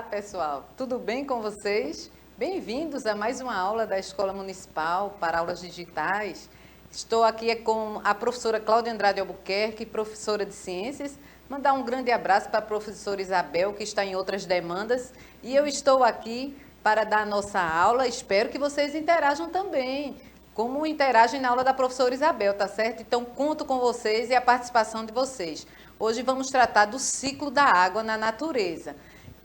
pessoal, tudo bem com vocês? Bem-vindos a mais uma aula da Escola Municipal para Aulas Digitais. Estou aqui com a professora Cláudia Andrade Albuquerque, professora de Ciências. Mandar um grande abraço para a professora Isabel, que está em outras demandas. E eu estou aqui para dar a nossa aula. Espero que vocês interajam também, como interagem na aula da professora Isabel, tá certo? Então, conto com vocês e a participação de vocês. Hoje vamos tratar do ciclo da água na natureza.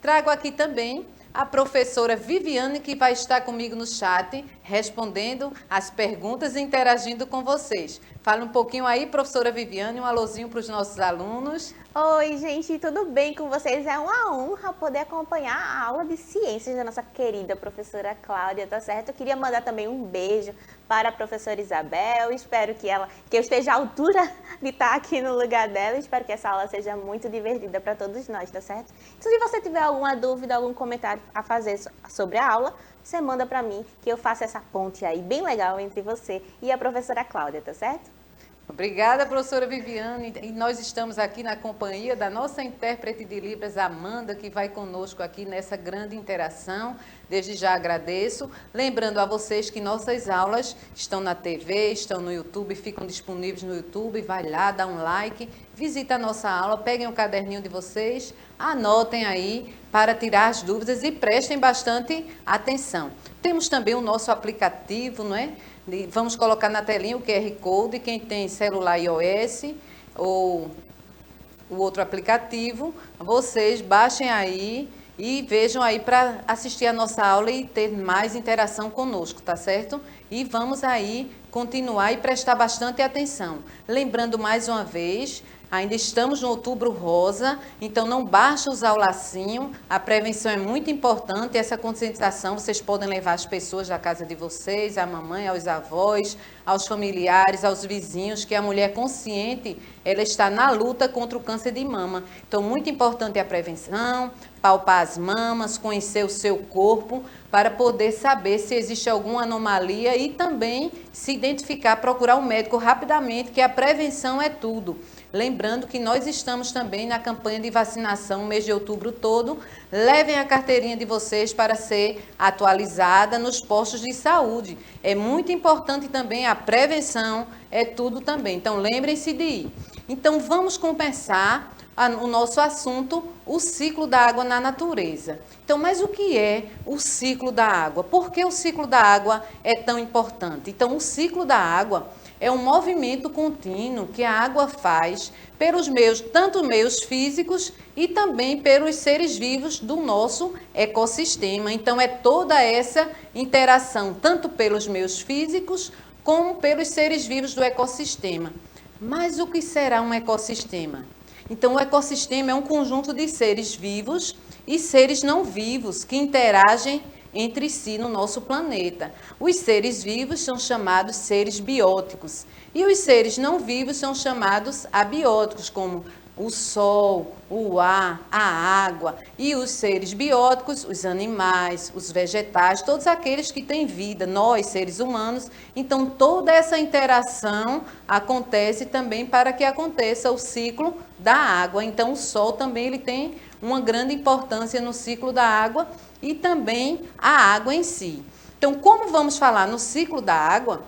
Trago aqui também a professora Viviane, que vai estar comigo no chat, respondendo as perguntas e interagindo com vocês. Fala um pouquinho aí, professora Viviane, um alôzinho para os nossos alunos. Oi, gente, tudo bem com vocês? É uma honra poder acompanhar a aula de ciências da nossa querida professora Cláudia, tá certo? Eu queria mandar também um beijo para a professora Isabel. Espero que eu esteja à altura de estar aqui no lugar dela. Espero que essa aula seja muito divertida para todos nós, tá certo? Então, se você tiver alguma dúvida, algum comentário a fazer sobre a aula, você manda para mim, que eu faço essa ponte aí bem legal entre você e a professora Cláudia, tá certo? Obrigada, professora Viviane. E nós estamos aqui na companhia da nossa intérprete de Libras, Amanda, que vai conosco aqui nessa grande interação. Desde já agradeço. Lembrando a vocês que nossas aulas estão na TV, estão no YouTube, ficam disponíveis no YouTube. Vai lá, dá um like, visita a nossa aula, peguem o caderninho de vocês, anotem aí para tirar as dúvidas e prestem bastante atenção. Temos também o nosso aplicativo, não é? Vamos colocar na telinha o QR Code, quem tem celular iOS ou o outro aplicativo, vocês baixem aí e vejam aí para assistir a nossa aula e ter mais interação conosco, tá certo? E vamos aí continuar e prestar bastante atenção. Lembrando mais uma vez, ainda estamos no Outubro Rosa, então não basta usar o lacinho, a prevenção é muito importante, essa conscientização vocês podem levar as pessoas da casa de vocês, a mamãe, aos avós, aos familiares, aos vizinhos, que a mulher consciente, ela está na luta contra o câncer de mama. Então, muito importante a prevenção, palpar as mamas, conhecer o seu corpo, para poder saber se existe alguma anomalia e também se identificar, procurar um médico rapidamente, que a prevenção é tudo. Lembrando que nós estamos também na campanha de vacinação, mês de outubro todo. Levem a carteirinha de vocês para ser atualizada nos postos de saúde. É muito importante também a prevenção, é tudo também. Então, lembrem-se de ir. Então, vamos começar o nosso assunto, o ciclo da água na natureza. Então, mas o que é o ciclo da água? Por que o ciclo da água é tão importante? Então, o ciclo da água é um movimento contínuo que a água faz pelos meios, tanto meios físicos e também pelos seres vivos do nosso ecossistema. Então, é toda essa interação, tanto pelos meios físicos como pelos seres vivos do ecossistema. Mas o que será um ecossistema? Então, o ecossistema é um conjunto de seres vivos e seres não vivos que interagem entre si no nosso planeta. Os seres vivos são chamados seres bióticos e os seres não vivos são chamados abióticos, como o sol, o ar, a água, e os seres bióticos, os animais, os vegetais, todos aqueles que têm vida, nós, seres humanos. Então, toda essa interação acontece também para que aconteça o ciclo da água. Então, o sol também ele tem uma grande importância no ciclo da água e também a água em si. Então, como vamos falar no ciclo da água,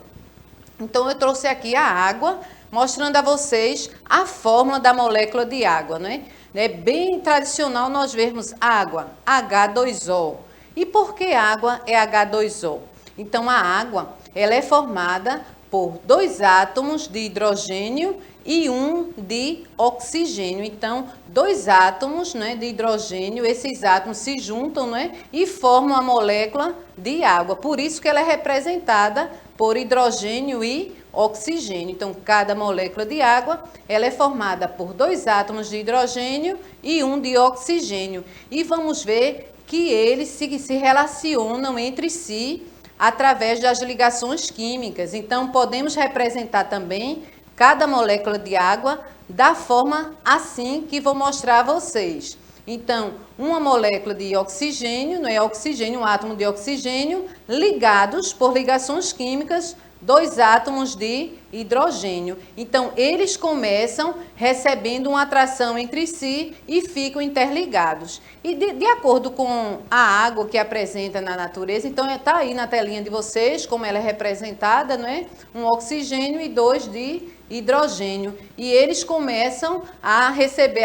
então eu trouxe aqui a água, mostrando a vocês a fórmula da molécula de água, né? É bem tradicional nós vermos água, H2O. E por que água é H2O? Então, a água, ela é formada por 2 átomos de hidrogênio e 1 de oxigênio. Então, 2 átomos, né, de hidrogênio, esses átomos se juntam, né, e formam a molécula de água. Por isso que ela é representada por hidrogênio e oxigênio. Então, cada molécula de água, ela é formada por 2 átomos de hidrogênio e 1 de oxigênio. E vamos ver que eles se relacionam entre si através das ligações químicas. Então, podemos representar também cada molécula de água da forma assim que vou mostrar a vocês. Então, uma molécula de oxigênio, não é oxigênio, um átomo de oxigênio, ligados por ligações químicas 2 átomos de hidrogênio. Então, eles começam recebendo uma atração entre si e ficam interligados. E de acordo com a água que apresenta na natureza, então está aí na telinha de vocês, como ela é representada, não é? Um oxigênio e 2 de hidrogênio. E eles começam a receber,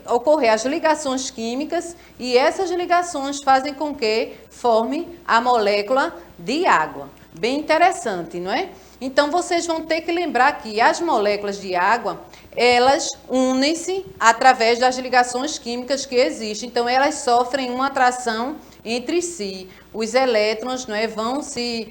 ocorrer as ligações químicas, e essas ligações fazem com que forme a molécula de água. Bem interessante, não é? Então, vocês vão ter que lembrar que as moléculas de água, elas unem-se através das ligações químicas que existem. Então, elas sofrem uma atração entre si. Os elétrons, não é, vão se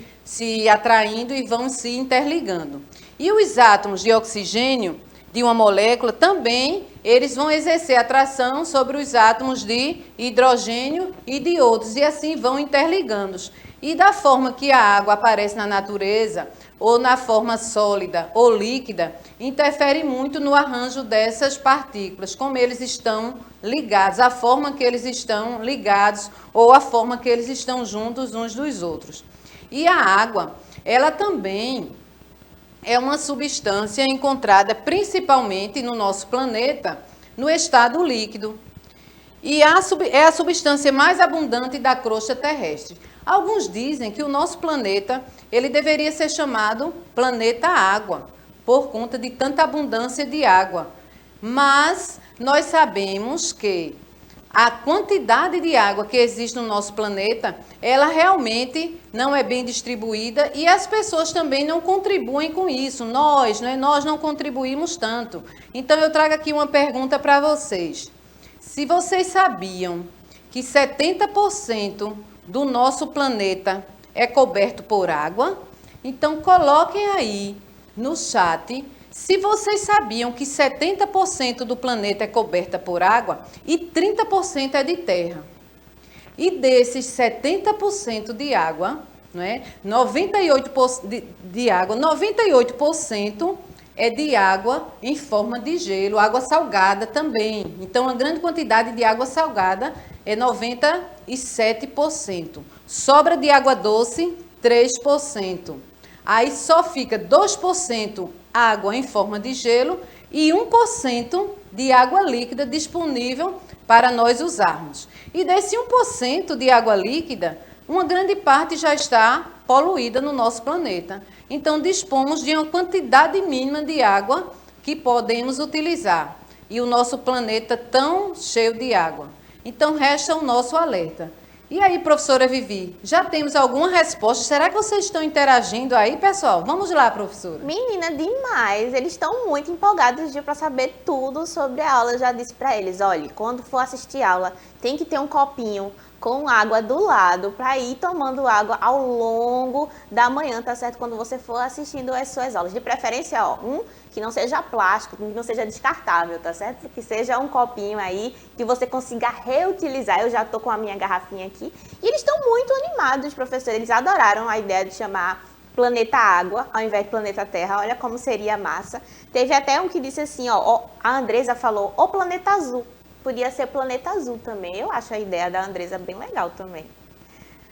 atraindo e vão se interligando. E os átomos de oxigênio de uma molécula também, eles vão exercer atração sobre os átomos de hidrogênio e de outros, e assim vão interligando. E da forma que a água aparece na natureza, ou na forma sólida ou líquida, interfere muito no arranjo dessas partículas, como eles estão ligados, a forma que eles estão ligados, ou a forma que eles estão juntos uns dos outros. E a água, ela também é uma substância encontrada principalmente no nosso planeta, no estado líquido. E é a substância mais abundante da crosta terrestre. Alguns dizem que o nosso planeta, ele deveria ser chamado planeta água, por conta de tanta abundância de água. Mas nós sabemos que a quantidade de água que existe no nosso planeta, ela realmente não é bem distribuída e as pessoas também não contribuem com isso. Nós não contribuímos tanto. Então eu trago aqui uma pergunta para vocês. Se vocês sabiam que 70% do nosso planeta é coberto por água, então coloquem aí no chat se vocês sabiam que 70% do planeta é coberta por água e 30% é de terra. E desses 70% de água, não é? 98% de água, 98% é de água em forma de gelo, água salgada também. Então, a grande quantidade de água salgada é 97%. Sobra de água doce, 3%. Aí só fica 2% água em forma de gelo e 1% de água líquida disponível para nós usarmos. E desse 1% de água líquida, uma grande parte já está poluída no nosso planeta. Então, dispomos de uma quantidade mínima de água que podemos utilizar. E o nosso planeta tão cheio de água. Então, resta o nosso alerta. E aí, professora Vivi, já temos alguma resposta? Será que vocês estão interagindo aí, pessoal? Vamos lá, professora. Menina, demais. Eles estão muito empolgados para saber tudo sobre a aula. Eu já disse para eles, olha, quando for assistir aula, tem que ter um copinho com água do lado para ir tomando água ao longo da manhã, tá certo? Quando você for assistindo as suas aulas. De preferência, ó, que não seja plástico, que não seja descartável, tá certo? Que seja um copinho aí que você consiga reutilizar. Eu já tô com a minha garrafinha aqui. E eles estão muito animados, professor. Eles adoraram a ideia de chamar Planeta Água, ao invés de Planeta Terra. Olha como seria massa. Teve até um que disse assim, ó, a Andresa falou, o Planeta Azul. Podia ser Planeta Azul também. Eu acho a ideia da Andresa bem legal também.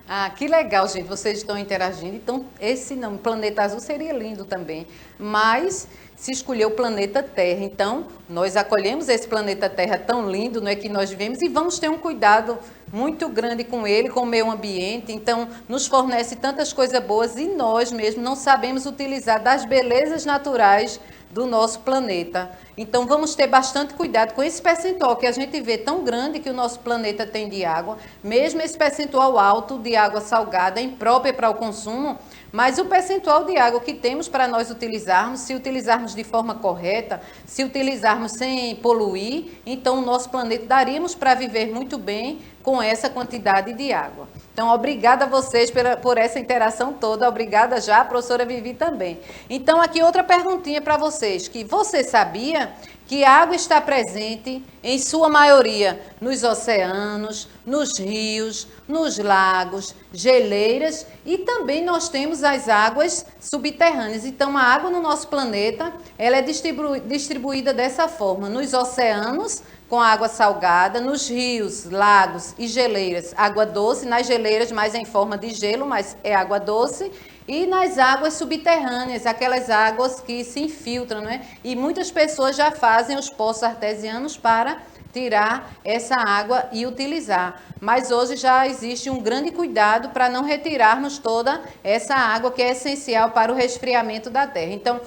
Ah, que legal, gente. Vocês estão interagindo. Então, esse não, Planeta Azul seria lindo também. Mas se escolheu o planeta Terra. Então, nós acolhemos esse planeta Terra tão lindo, não é, que nós vivemos, e vamos ter um cuidado muito grande com ele, com o meio ambiente. Então, nos fornece tantas coisas boas e nós mesmos não sabemos utilizar das belezas naturais do nosso planeta. Então, vamos ter bastante cuidado com esse percentual que a gente vê tão grande que o nosso planeta tem de água, mesmo esse percentual alto de água salgada, imprópria para o consumo, mas o percentual de água que temos para nós utilizarmos, se utilizarmos de forma correta, se utilizarmos sem poluir, então o nosso planeta daríamos para viver muito bem com essa quantidade de água. Então, obrigada a vocês por essa interação toda, obrigada já, a professora Vivi também. Então, aqui outra perguntinha para vocês, que você sabia que a água está presente, em sua maioria, nos oceanos, nos rios, nos lagos, geleiras, e também nós temos as águas subterrâneas. Então, a água no nosso planeta, ela é distribuída dessa forma, nos oceanos, com água salgada, nos rios, lagos e geleiras, água doce, nas geleiras mais em forma de gelo, mas é água doce, e nas águas subterrâneas, aquelas águas que se infiltram, não é? E muitas pessoas já fazem os poços artesianos para tirar essa água e utilizar. Mas hoje já existe um grande cuidado para não retirarmos toda essa água que é essencial para o resfriamento da Terra. Então,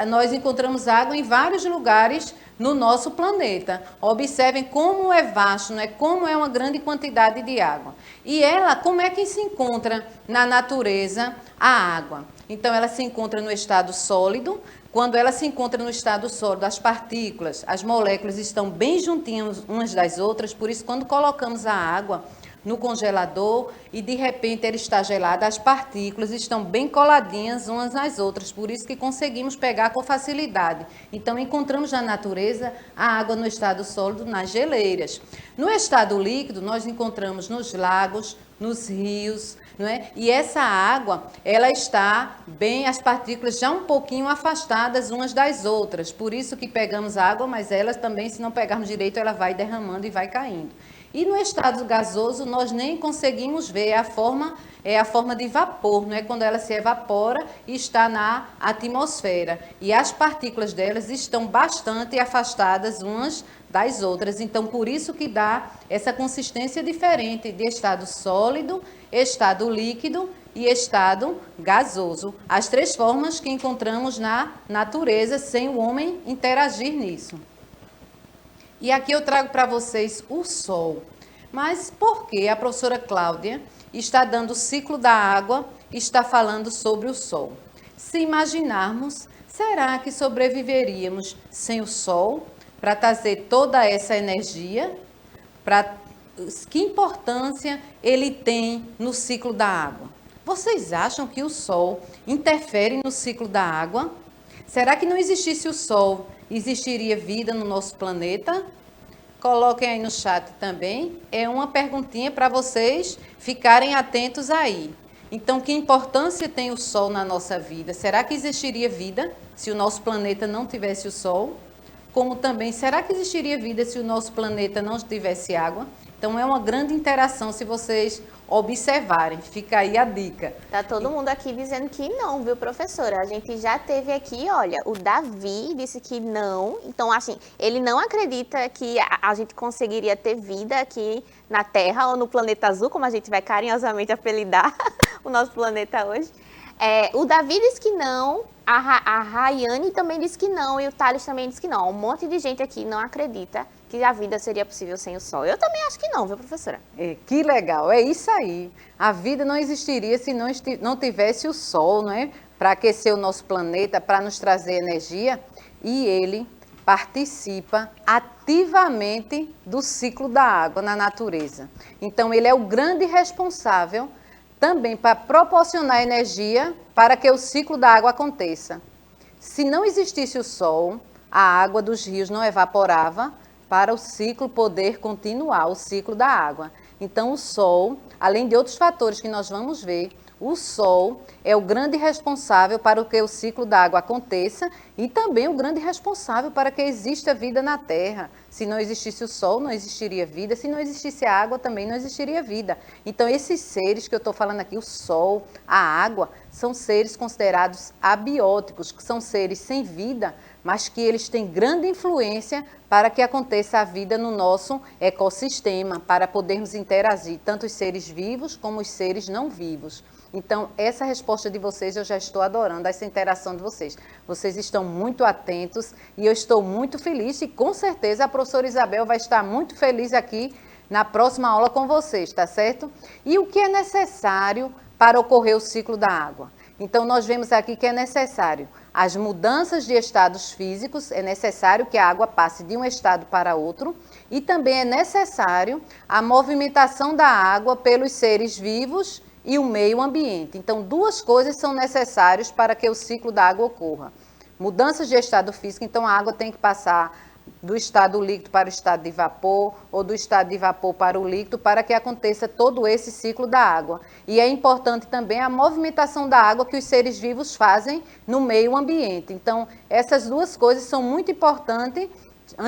nós encontramos água em vários lugares no nosso planeta. Observem como é vasto, né? Como é uma grande quantidade de água. E ela, como é que se encontra na natureza a água? Então, ela se encontra no estado sólido. Quando ela se encontra no estado sólido, as partículas, as moléculas estão bem juntinhas umas das outras, por isso quando colocamos a água no congelador e de repente ela está gelada, as partículas estão bem coladinhas umas nas outras, por isso que conseguimos pegar com facilidade. Então encontramos na natureza a água no estado sólido nas geleiras. No estado líquido, nós encontramos nos lagos, nos rios, não é? E essa água, ela está bem, as partículas já um pouquinho afastadas umas das outras, por isso que pegamos água, mas elas também, se não pegarmos direito, ela vai derramando e vai caindo. E no estado gasoso, nós nem conseguimos ver, é a forma de vapor, não é? Quando ela se evapora e está na atmosfera. E as partículas delas estão bastante afastadas umas das outras. Então, por isso que dá essa consistência diferente de estado sólido, estado líquido e estado gasoso. As três formas que encontramos na natureza sem o homem interagir nisso. E aqui eu trago para vocês o Sol. Mas por que a professora Cláudia está dando o ciclo da água e está falando sobre o Sol? Se imaginarmos, será que sobreviveríamos sem o Sol para trazer toda essa energia? Que importância ele tem no ciclo da água? Vocês acham que o Sol interfere no ciclo da água? Será que não existisse o Sol, existiria vida no nosso planeta? Coloquem aí no chat também. É uma perguntinha para vocês ficarem atentos aí. Então, que importância tem o Sol na nossa vida? Será que existiria vida se o nosso planeta não tivesse o Sol? Como também, será que existiria vida se o nosso planeta não tivesse água? Então, é uma grande interação se vocês observarem. Fica aí a dica. Tá todo mundo aqui dizendo que não, viu, professora? A gente já teve aqui, olha, o Davi disse que não. Então, assim, ele não acredita que a gente conseguiria ter vida aqui na Terra ou no planeta azul, como a gente vai carinhosamente apelidar o nosso planeta hoje. O Davi disse que não, a Rayane também disse que não e o Thales também disse que não. Um monte de gente aqui não acredita que a vida seria possível sem o Sol. Eu também acho que não, viu, professora? Que legal, é isso aí. A vida não existiria se não tivesse o Sol, não é? Para aquecer o nosso planeta, para nos trazer energia. E ele participa ativamente do ciclo da água na natureza. Então, ele é o grande responsável também para proporcionar energia para que o ciclo da água aconteça. Se não existisse o Sol, a água dos rios não evaporava para o ciclo poder continuar, o ciclo da água. Então, o Sol, além de outros fatores que nós vamos ver, o Sol é o grande responsável para que o ciclo da água aconteça e também o grande responsável para que exista vida na Terra. Se não existisse o Sol, não existiria vida. Se não existisse a água, também não existiria vida. Então, esses seres que eu estou falando aqui, o Sol, a água, são seres considerados abióticos, que são seres sem vida, mas que eles têm grande influência para que aconteça a vida no nosso ecossistema, para podermos interagir, tanto os seres vivos como os seres não vivos. Então, essa resposta de vocês eu já estou adorando, essa interação de vocês. Vocês estão muito atentos e eu estou muito feliz e com certeza a professora Isabel vai estar muito feliz aqui na próxima aula com vocês, tá certo? E o que é necessário para ocorrer o ciclo da água? Então, nós vemos aqui que é necessário as mudanças de estados físicos, é necessário que a água passe de um estado para outro e também é necessário a movimentação da água pelos seres vivos e o meio ambiente. Então, duas coisas são necessárias para que o ciclo da água ocorra. Mudanças de estado físico, então a água tem que passar do estado líquido para o estado de vapor, ou do estado de vapor para o líquido, para que aconteça todo esse ciclo da água. E é importante também a movimentação da água que os seres vivos fazem no meio ambiente. Então, essas duas coisas são muito importantes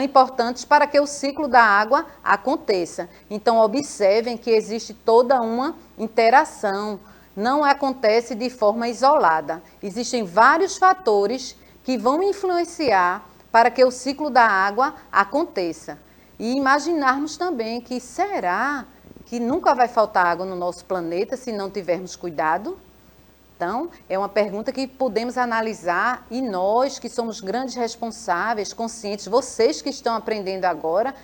importantes para que o ciclo da água aconteça. Então, observem que existe toda uma interação, não acontece de forma isolada. Existem vários fatores que vão influenciar para que o ciclo da água aconteça. E imaginarmos também que será que nunca vai faltar água no nosso planeta se não tivermos cuidado? Então, é uma pergunta que podemos analisar e nós que somos grandes responsáveis, conscientes, vocês que estão aprendendo agora,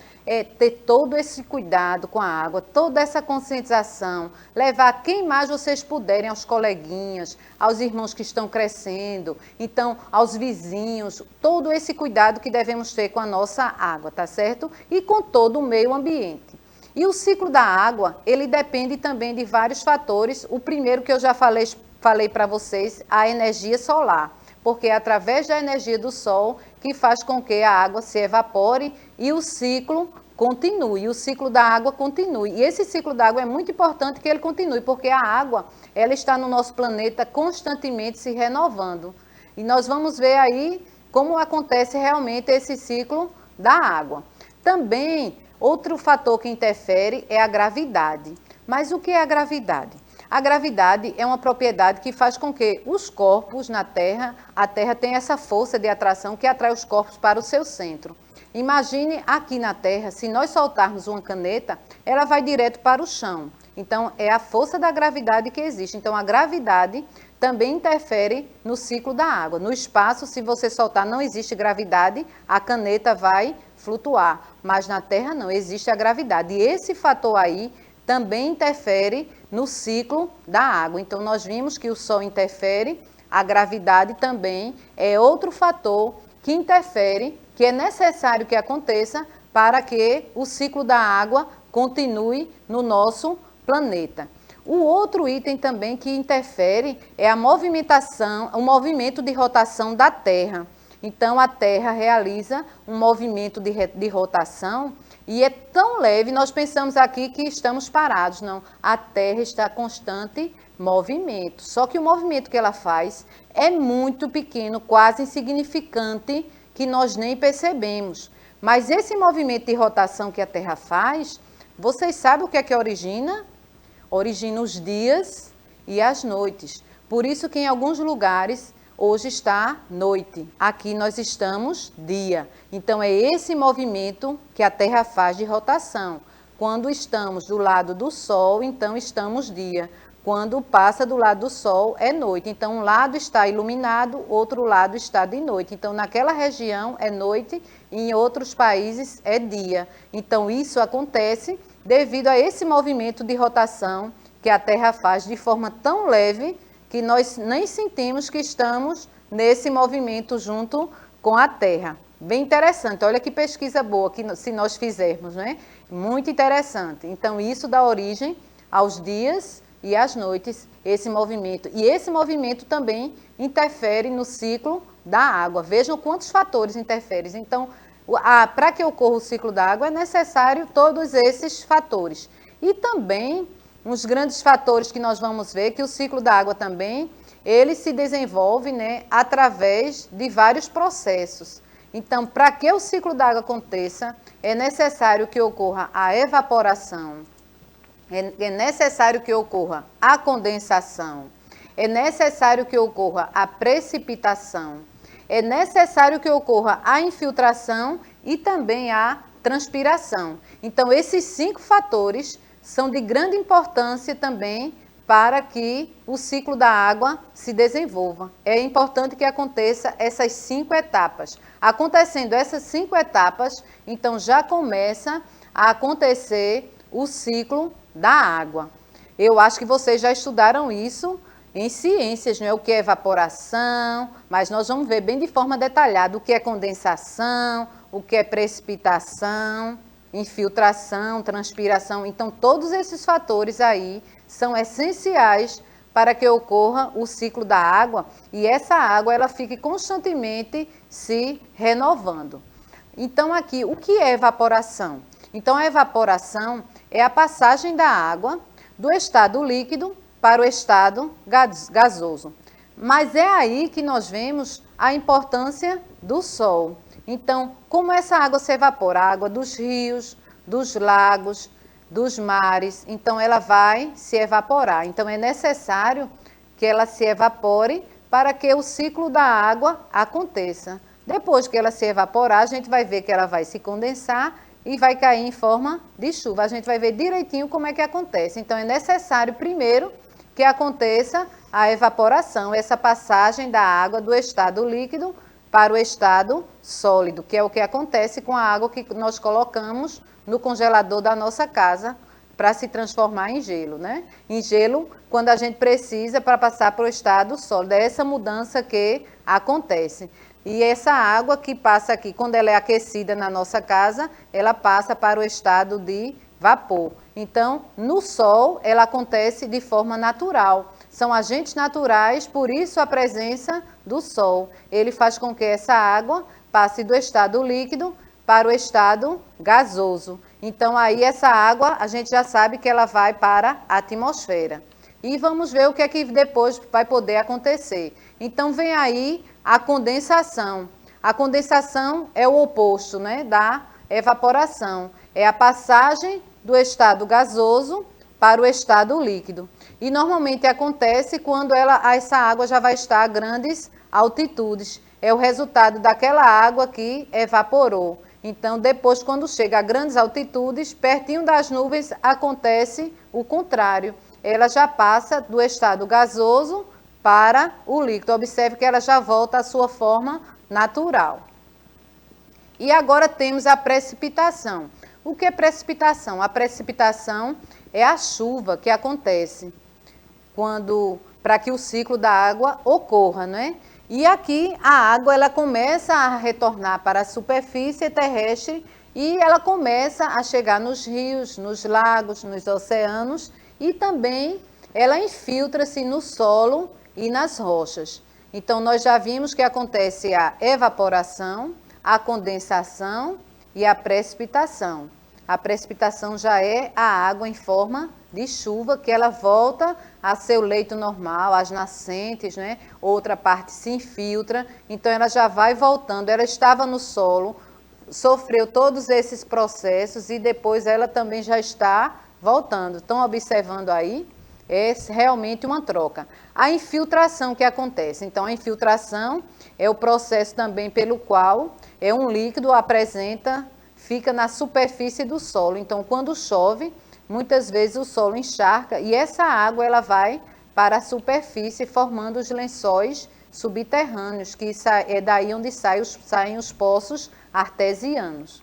ter todo esse cuidado com a água, toda essa conscientização, levar quem mais vocês puderem, aos coleguinhas, aos irmãos que estão crescendo, então aos vizinhos, todo esse cuidado que devemos ter com a nossa água, tá certo? E com todo o meio ambiente. E o ciclo da água, ele depende também de vários fatores. O primeiro que eu já falei para vocês, a energia solar, porque é através da energia do sol que faz com que a água se evapore e o ciclo continue, o ciclo da água continue. E esse ciclo da água é muito importante que ele continue, porque a água, ela está no nosso planeta constantemente se renovando. E nós vamos ver aí como acontece realmente esse ciclo da água. Também, outro fator que interfere é a gravidade. Mas o que é a gravidade? A gravidade é uma propriedade que faz com que os corpos na Terra, a Terra tem essa força de atração que atrai os corpos para o seu centro. Imagine aqui na Terra, se nós soltarmos uma caneta, ela vai direto para o chão. Então, é a força da gravidade que existe. Então, a gravidade também interfere no ciclo da água. No espaço, se você soltar, não existe gravidade, a caneta vai flutuar. Mas na Terra não, existe a gravidade. E esse fator aí também interfere no ciclo da água. Então, nós vimos que o Sol interfere, a gravidade também é outro fator que interfere, que é necessário que aconteça para que o ciclo da água continue no nosso planeta. O outro item também que interfere é a movimentação, o movimento de rotação da Terra. Então, a Terra realiza um movimento de rotação e é tão leve, nós pensamos aqui que estamos parados. Não, a Terra está em constante movimento. Só que o movimento que ela faz é muito pequeno, quase insignificante, que nós nem percebemos. Mas esse movimento de rotação que a Terra faz, vocês sabem o que é que origina? Origina os dias e as noites. Por isso que em alguns lugares hoje está noite, aqui nós estamos dia. Então é esse movimento que a Terra faz de rotação. Quando estamos do lado do Sol, então estamos dia. Quando passa do lado do Sol, é noite. Então um lado está iluminado, outro lado está de noite. Então naquela região é noite e em outros países é dia. Então isso acontece devido a esse movimento de rotação que a Terra faz de forma tão leve que nós nem sentimos que estamos nesse movimento junto com a Terra. Bem interessante, olha que pesquisa boa que se nós fizermos, né? Muito interessante. Então, isso dá origem aos dias e às noites, esse movimento. E esse movimento também interfere no ciclo da água. Vejam quantos fatores interferem. Então, para que ocorra o ciclo da água, é necessário todos esses fatores. E também uns grandes fatores que nós vamos ver, que o ciclo da água também, ele se desenvolve, né, através de vários processos. Então, para que o ciclo da água aconteça, é necessário que ocorra a evaporação, é necessário que ocorra a condensação, é necessário que ocorra a precipitação, é necessário que ocorra a infiltração e também a transpiração. Então, esses 5 fatores são de grande importância também para que o ciclo da água se desenvolva. É importante que aconteça essas 5 etapas. Acontecendo essas 5 etapas, então já começa a acontecer o ciclo da água. Eu acho que vocês já estudaram isso em ciências, não é? O que é evaporação, mas nós vamos ver bem de forma detalhada o que é condensação, o que é precipitação, infiltração, transpiração. Então, todos esses fatores aí são essenciais para que ocorra o ciclo da água e essa água ela fique constantemente se renovando. Então, aqui, o que é evaporação? Então, a evaporação é a passagem da água do estado líquido para o estado gasoso. Mas é aí que nós vemos a importância do Sol. Então, como essa água se evapora? A água dos rios, dos lagos, dos mares, então ela vai se evaporar. Então, é necessário que ela se evapore para que o ciclo da água aconteça. Depois que ela se evaporar, a gente vai ver que ela vai se condensar e vai cair em forma de chuva. A gente vai ver direitinho como é que acontece. Então, é necessário primeiro que aconteça a evaporação, essa passagem da água do estado líquido para o estado sólido, que é o que acontece com a água que nós colocamos no congelador da nossa casa para se transformar em gelo, né? Em gelo, quando a gente precisa para passar para o estado sólido. É essa mudança que acontece. E essa água que passa aqui, quando ela é aquecida na nossa casa, ela passa para o estado de vapor. Então, no sol, ela acontece de forma natural. São agentes naturais, por isso a presença do sol. Ele faz com que essa água passe do estado líquido para o estado gasoso. Então, aí essa água, a gente já sabe que ela vai para a atmosfera. E vamos ver o que é que depois vai poder acontecer. Então, vem aí a condensação. A condensação é o oposto, né, da evaporação. É a passagem do estado gasoso para o estado líquido. E normalmente acontece quando essa água já vai estar a grandes altitudes. É o resultado daquela água que evaporou. Então, depois, quando chega a grandes altitudes, pertinho das nuvens, acontece o contrário. Ela já passa do estado gasoso para o líquido. Observe que ela já volta à sua forma natural. E agora temos a precipitação. O que é precipitação? A precipitação é a chuva que acontece para que o ciclo da água ocorra, não é? E aqui a água ela começa a retornar para a superfície terrestre e ela começa a chegar nos rios, nos lagos, nos oceanos e também ela infiltra-se no solo e nas rochas. Então, nós já vimos que acontece a evaporação, a condensação e a precipitação. A precipitação já é a água em forma de chuva, que ela volta a seu leito normal, às nascentes, né? Outra parte se infiltra, então ela já vai voltando. Ela estava no solo, sofreu todos esses processos e depois ela também já está voltando. Estão observando aí? É realmente uma troca. A infiltração que acontece. Então, a infiltração é o processo também pelo qual um líquido fica na superfície do solo. Então, quando chove, muitas vezes o solo encharca e essa água ela vai para a superfície formando os lençóis subterrâneos, que é daí onde saem os poços artesianos.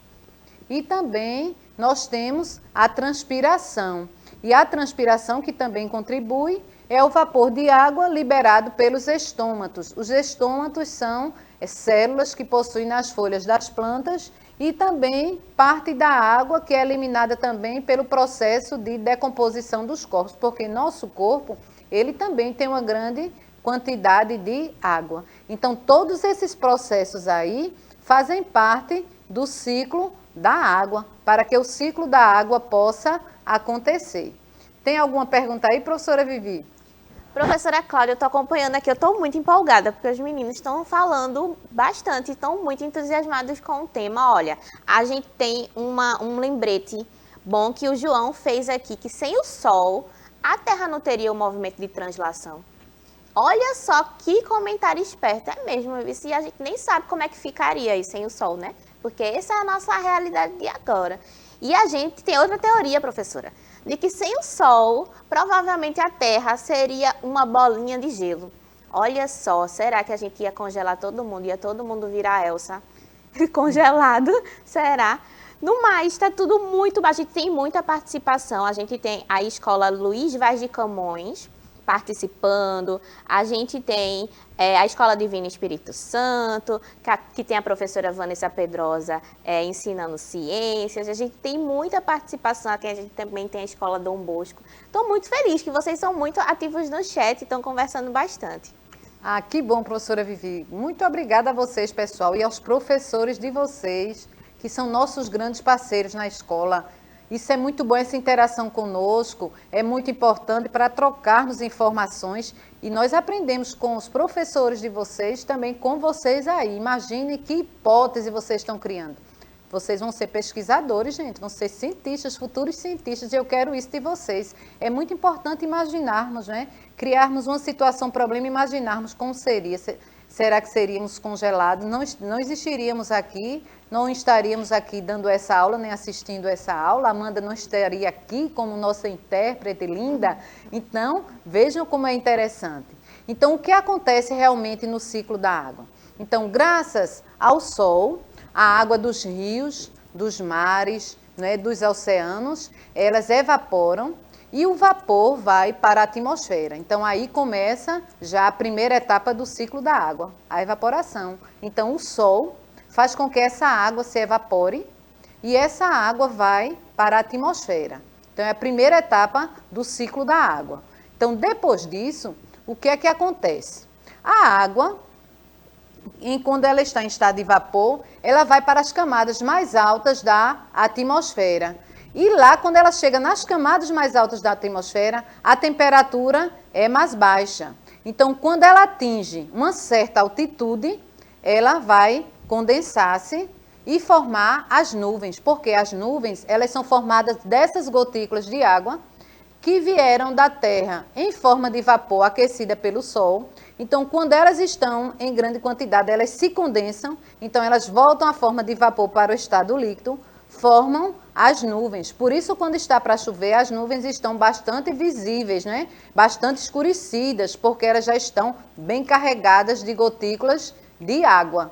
E também nós temos a transpiração. E a transpiração, que também contribui, é o vapor de água liberado pelos estômatos. Os estômatos são células que possuem nas folhas das plantas e também parte da água que é eliminada também pelo processo de decomposição dos corpos, porque nosso corpo, ele também tem uma grande quantidade de água. Então, todos esses processos aí fazem parte do ciclo da água, para que o ciclo da água possa acontecer. Tem alguma pergunta aí, professora Vivi? Professora Cláudia, eu estou acompanhando aqui, eu estou muito empolgada, porque os meninos estão falando bastante, estão muito entusiasmados com o tema. Olha, a gente tem um lembrete bom que o João fez aqui, que sem o Sol, a Terra não teria o movimento de translação. Olha só que comentário esperto, é mesmo, e a gente nem sabe como é que ficaria aí sem o Sol, né? Porque essa é a nossa realidade de agora. E a gente tem outra teoria, professora, de que sem o Sol, provavelmente a Terra seria uma bolinha de gelo. Olha só, será que a gente ia congelar todo mundo? Ia todo mundo virar Elsa? Congelado? Será? No mais, está tudo muito... A gente tem muita participação. A gente tem a escola Luiz Vaz de Camões participando. A gente tem a Escola Divina Espírito Santo, que tem a professora Vanessa Pedrosa ensinando ciências. A gente tem muita participação aqui, a gente também tem a Escola Dom Bosco. Estou muito feliz que vocês são muito ativos no chat e estão conversando bastante. Ah, que bom, professora Vivi. Muito obrigada a vocês, pessoal, e aos professores de vocês, que são nossos grandes parceiros na escola. Isso é muito bom, essa interação conosco, é muito importante para trocarmos informações E nós aprendemos com os professores de vocês, também com vocês aí. Imagine que hipótese vocês estão criando. Vocês vão ser pesquisadores, gente, vão ser cientistas, futuros cientistas, e eu quero isso de vocês. É muito importante imaginarmos, né? Criarmos uma situação, problema, imaginarmos como seria. Será que seríamos congelados? Não existiríamos aqui, não estaríamos aqui dando essa aula, nem assistindo essa aula. A Amanda não estaria aqui como nossa intérprete linda. Então, vejam como é interessante. Então, o que acontece realmente no ciclo da água? Então, graças ao Sol, a água dos rios, dos mares, né, dos oceanos, elas evaporam. E o vapor vai para a atmosfera. Então, aí começa já a primeira etapa do ciclo da água, a evaporação. Então, o Sol faz com que essa água se evapore e essa água vai para a atmosfera. Então, é a primeira etapa do ciclo da água. Então, depois disso, o que é que acontece? A água, quando ela está em estado de vapor, ela vai para as camadas mais altas da atmosfera. E lá, quando ela chega nas camadas mais altas da atmosfera, a temperatura é mais baixa. Então, quando ela atinge uma certa altitude, ela vai condensar-se e formar as nuvens. Porque as nuvens, elas são formadas dessas gotículas de água que vieram da Terra em forma de vapor aquecida pelo Sol. Então, quando elas estão em grande quantidade, elas se condensam. Então, elas voltam à forma de vapor para o estado líquido, formam as nuvens. Por isso, quando está para chover, as nuvens estão bastante visíveis, né? Bastante escurecidas, porque elas já estão bem carregadas de gotículas de água.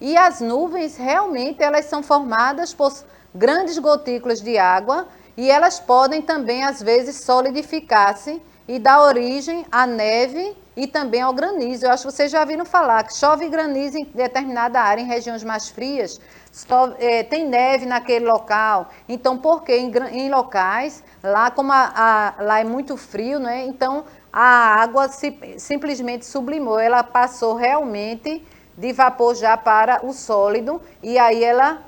E as nuvens, realmente, elas são formadas por grandes gotículas de água e elas podem também, às vezes, solidificar-se e dar origem à neve e também ao granizo. Eu acho que vocês já viram falar que chove granizo em determinada área, em regiões mais frias, tem neve naquele local. Então, porque em locais, lá como lá é muito frio, né? Então a água simplesmente sublimou, ela passou realmente de vapor já para o sólido, e aí ela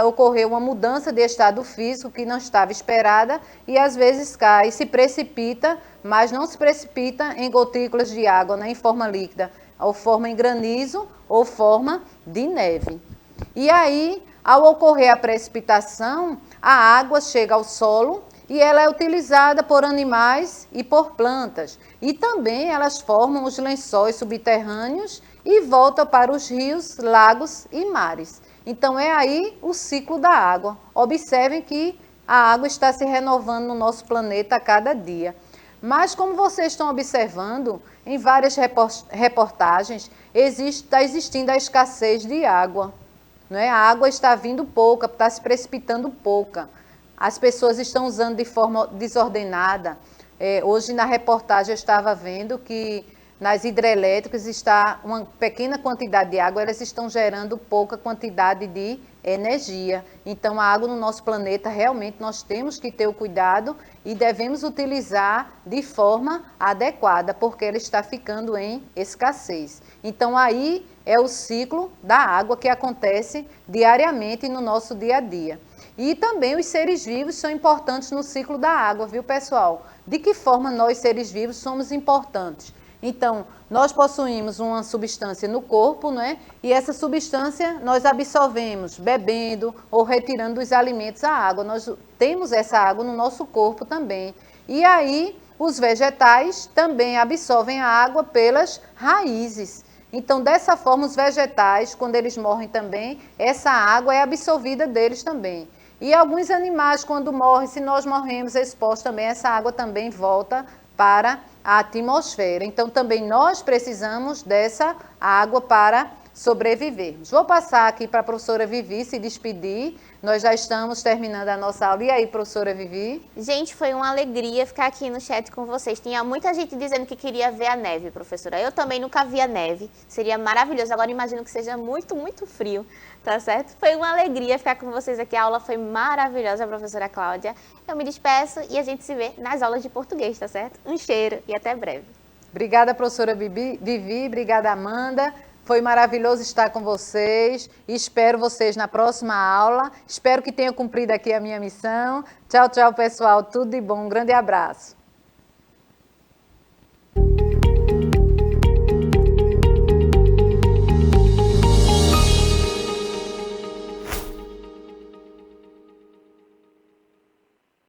ocorreu uma mudança de estado físico que não estava esperada e às vezes cai, se precipita, mas não se precipita em gotículas de água, né, em forma líquida, ou forma em granizo ou forma de neve. E aí, ao ocorrer a precipitação, a água chega ao solo e ela é utilizada por animais e por plantas. E também elas formam os lençóis subterrâneos e voltam para os rios, lagos e mares. Então, é aí o ciclo da água. Observem que a água está se renovando no nosso planeta a cada dia. Mas, como vocês estão observando, em várias reportagens, está existindo a escassez de água. Não é? A água está vindo pouca, está se precipitando pouca. As pessoas estão usando de forma desordenada. Hoje, na reportagem, eu estava vendo que nas hidrelétricas está uma pequena quantidade de água, elas estão gerando pouca quantidade de energia. Então, a água no nosso planeta, realmente, nós temos que ter o cuidado e devemos utilizar de forma adequada, porque ela está ficando em escassez. Então, aí é o ciclo da água que acontece diariamente no nosso dia a dia. E também os seres vivos são importantes no ciclo da água, viu, pessoal? De que forma nós, seres vivos, somos importantes? Então, nós possuímos uma substância no corpo, né? E essa substância nós absorvemos bebendo ou retirando dos alimentos a água. Nós temos essa água no nosso corpo também. E aí, os vegetais também absorvem a água pelas raízes. Então, dessa forma, os vegetais, quando eles morrem também, essa água é absorvida deles também. E alguns animais, quando morrem, se nós morremos expostos também, essa água também volta para a atmosfera. Então, também nós precisamos dessa água para sobrevivermos. Vou passar aqui para a professora Vivi se despedir. Nós já estamos terminando a nossa aula. E aí, professora Vivi? Gente, foi uma alegria ficar aqui no chat com vocês. Tinha muita gente dizendo que queria ver a neve, professora. Eu também nunca vi a neve. Seria maravilhoso. Agora imagino que seja muito, muito frio, tá certo? Foi uma alegria ficar com vocês aqui. A aula foi maravilhosa, professora Cláudia. Eu me despeço e a gente se vê nas aulas de português, tá certo? Um cheiro e até breve. Obrigada, professora Vivi. Obrigada, Amanda. Foi maravilhoso estar com vocês. Espero vocês na próxima aula. Espero que tenha cumprido aqui a minha missão. Tchau, tchau, pessoal. Tudo de bom. Um grande abraço.